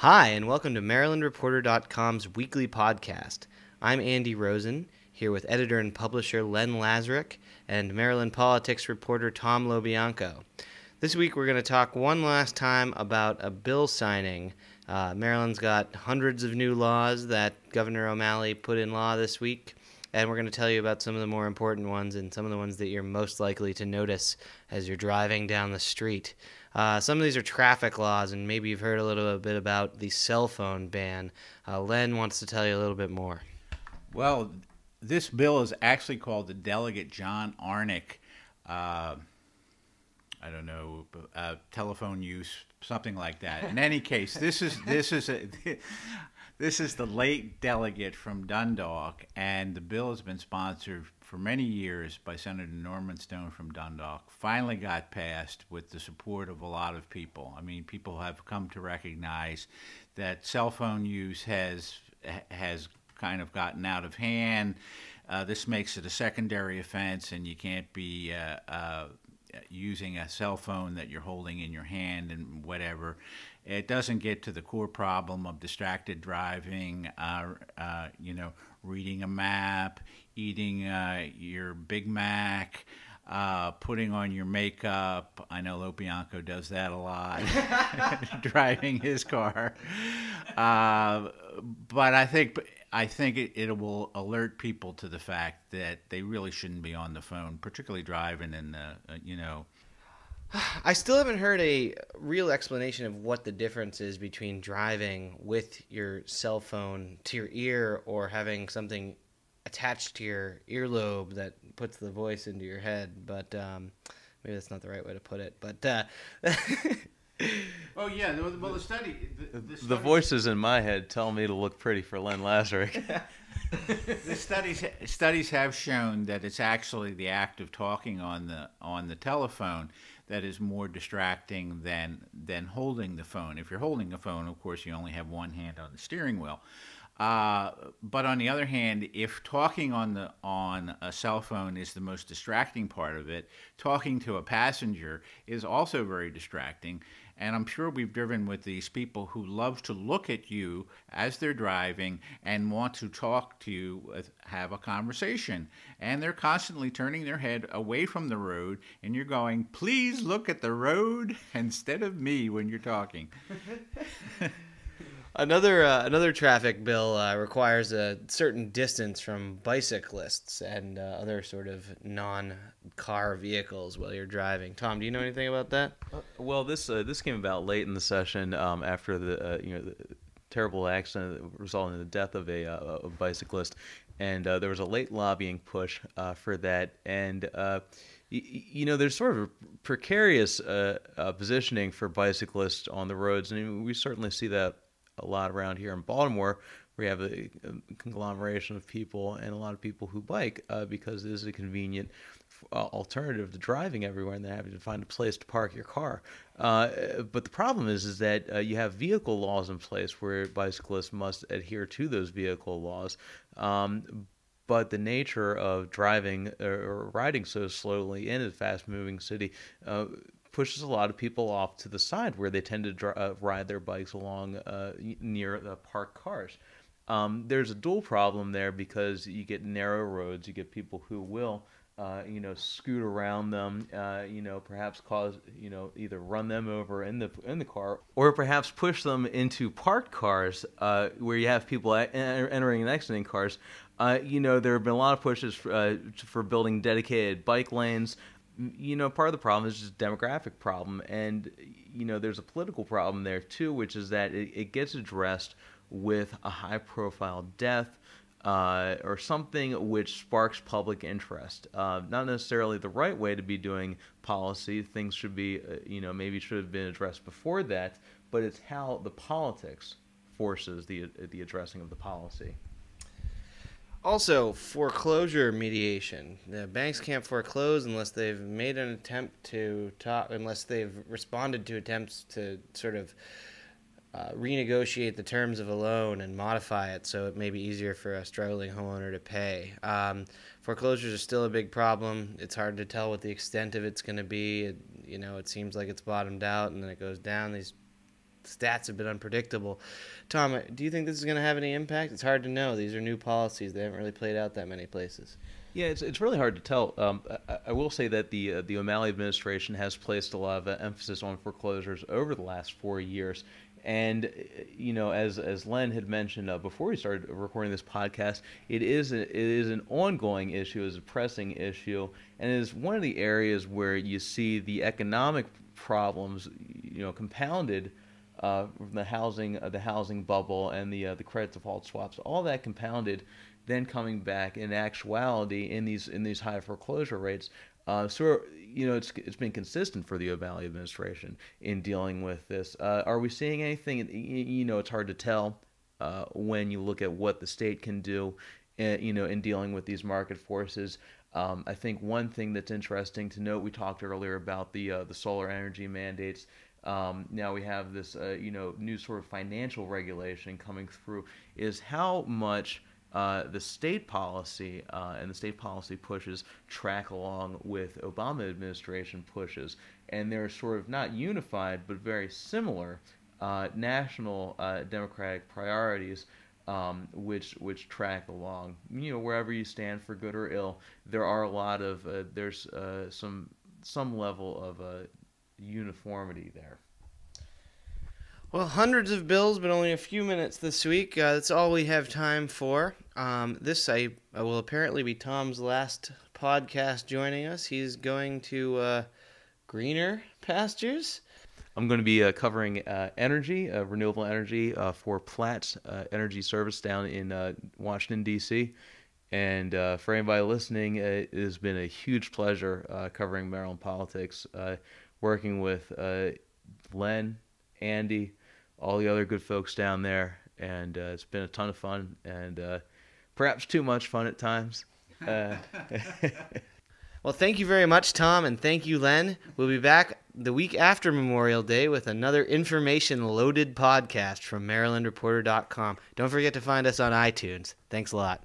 Hi, and welcome to MarylandReporter.com's weekly podcast. I'm Andy Rosen, here with editor and publisher Len Lazarick and Maryland politics reporter Tom LoBianco. This week we're going to talk one last time about a bill signing. Maryland's got hundreds of new laws that Governor O'Malley put in law this week, and we're going to tell you about some of the more important ones and some of the ones that you're most likely to notice as you're driving down the street. Some of these are traffic laws, and maybe you've heard a little bit about the cell phone ban. Len wants to tell you a little bit more. Well, this bill is actually called the Delegate John Arnick, telephone use, something like that. In any case, this is the late delegate from Dundalk, and the bill has been sponsored for many years by Senator Norman Stone from Dundalk. Finally got passed with the support of a lot of people. I mean, people have come to recognize that cell phone use has kind of gotten out of hand. This makes it a secondary offense, and you can't be using a cell phone that you're holding in your hand and whatever. It doesn't get to the core problem of distracted driving, reading a map, eating your Big Mac, putting on your makeup. I know LoBianco does that a lot, driving his car. But I think it will alert people to the fact that they really shouldn't be on the phone, particularly driving in the, I still haven't heard a real explanation of what the difference is between driving with your cell phone to your ear or having something attached to your earlobe that puts the voice into your head. But maybe that's not the right way to put it. But oh yeah, well the study. The voices in my head tell me to look pretty for Len Lazarick. The studies have shown that it's actually the act of talking on the telephone that is more distracting than holding the phone. If you're holding a phone, of course, you only have one hand on the steering wheel. But on the other hand, if talking on a cell phone is the most distracting part of it, talking to a passenger is also very distracting. And I'm sure we've driven with these people who love to look at you as they're driving and want to talk to you, have a conversation. And they're constantly turning their head away from the road, and you're going, please look at the road instead of me when you're talking. Another traffic bill requires a certain distance from bicyclists and other sort of non-car vehicles while you're driving. Tom, do you know anything about that? Well, this came about late in the session after the terrible accident that resulted in the death of a bicyclist, and there was a late lobbying push for that, and there's sort of a precarious positioning for bicyclists on the roads, and we certainly see that a lot around here in Baltimore, where you have a conglomeration of people and a lot of people who bike because it is a convenient alternative to driving everywhere and then having to find a place to park your car. But the problem is that you have vehicle laws in place where bicyclists must adhere to those vehicle laws. But the nature of driving or riding so slowly in a fast-moving city pushes a lot of people off to the side where they tend to ride their bikes along near the parked cars. There's a dual problem there because you get narrow roads, you get people who will scoot around them, perhaps cause, either run them over in the car, or perhaps push them into parked cars where you have people entering and exiting cars. There have been a lot of pushes for building dedicated bike lanes. Part of the problem is just a demographic problem, and there's a political problem there too, which is that it gets addressed with a high-profile death or something which sparks public interest. Not necessarily the right way to be doing policy. Things should be, maybe should have been addressed before that, but it's how the politics forces the addressing of the policy. Also, foreclosure mediation. The banks can't foreclose unless they've made an attempt to unless they've responded to attempts to sort of renegotiate the terms of a loan and modify it so it may be easier for a struggling homeowner to pay. Foreclosures are still a big problem. It's hard to tell what the extent of it's going to be. It seems like it's bottomed out and then it goes down. These stats have been unpredictable. Tom, do you think this is going to have any impact? It's hard to know. These are new policies. They haven't really played out that many places. Yeah, it's really hard to tell. I will say that the O'Malley administration has placed a lot of emphasis on foreclosures over the last 4 years. And, as Len had mentioned before we started recording this podcast, it is an ongoing issue, is a pressing issue, and it is one of the areas where you see the economic problems, compounded from the housing bubble and the credit default swaps, all that compounded, then coming back in actuality in these high foreclosure rates. It's been consistent for the O'Malley administration in dealing with this. Are we seeing anything? It's hard to tell when you look at what the state can do, in dealing with these market forces. I think one thing that's interesting to note, we talked earlier about the solar energy mandates. Now we have this, new sort of financial regulation coming through, is how much the state policy and the state policy pushes track along with Obama administration pushes, and they're sort of not unified but very similar national democratic priorities, which track along. Wherever you stand, for good or ill, there are a lot of there's some level of uniformity there. Well, hundreds of bills, but only a few minutes this week. That's all we have time for. This will apparently be Tom's last podcast joining us. He's going to greener pastures. I'm going to be covering energy, renewable energy, for Platt's Energy Service down in Washington, D.C. And for anybody listening, it has been a huge pleasure covering Maryland politics, working with Len, Andy, all the other good folks down there, and it's been a ton of fun, and perhaps too much fun at times. Well, thank you very much, Tom, and thank you, Len. We'll be back the week after Memorial Day with another information-loaded podcast from MarylandReporter.com. Don't forget to find us on iTunes. Thanks a lot.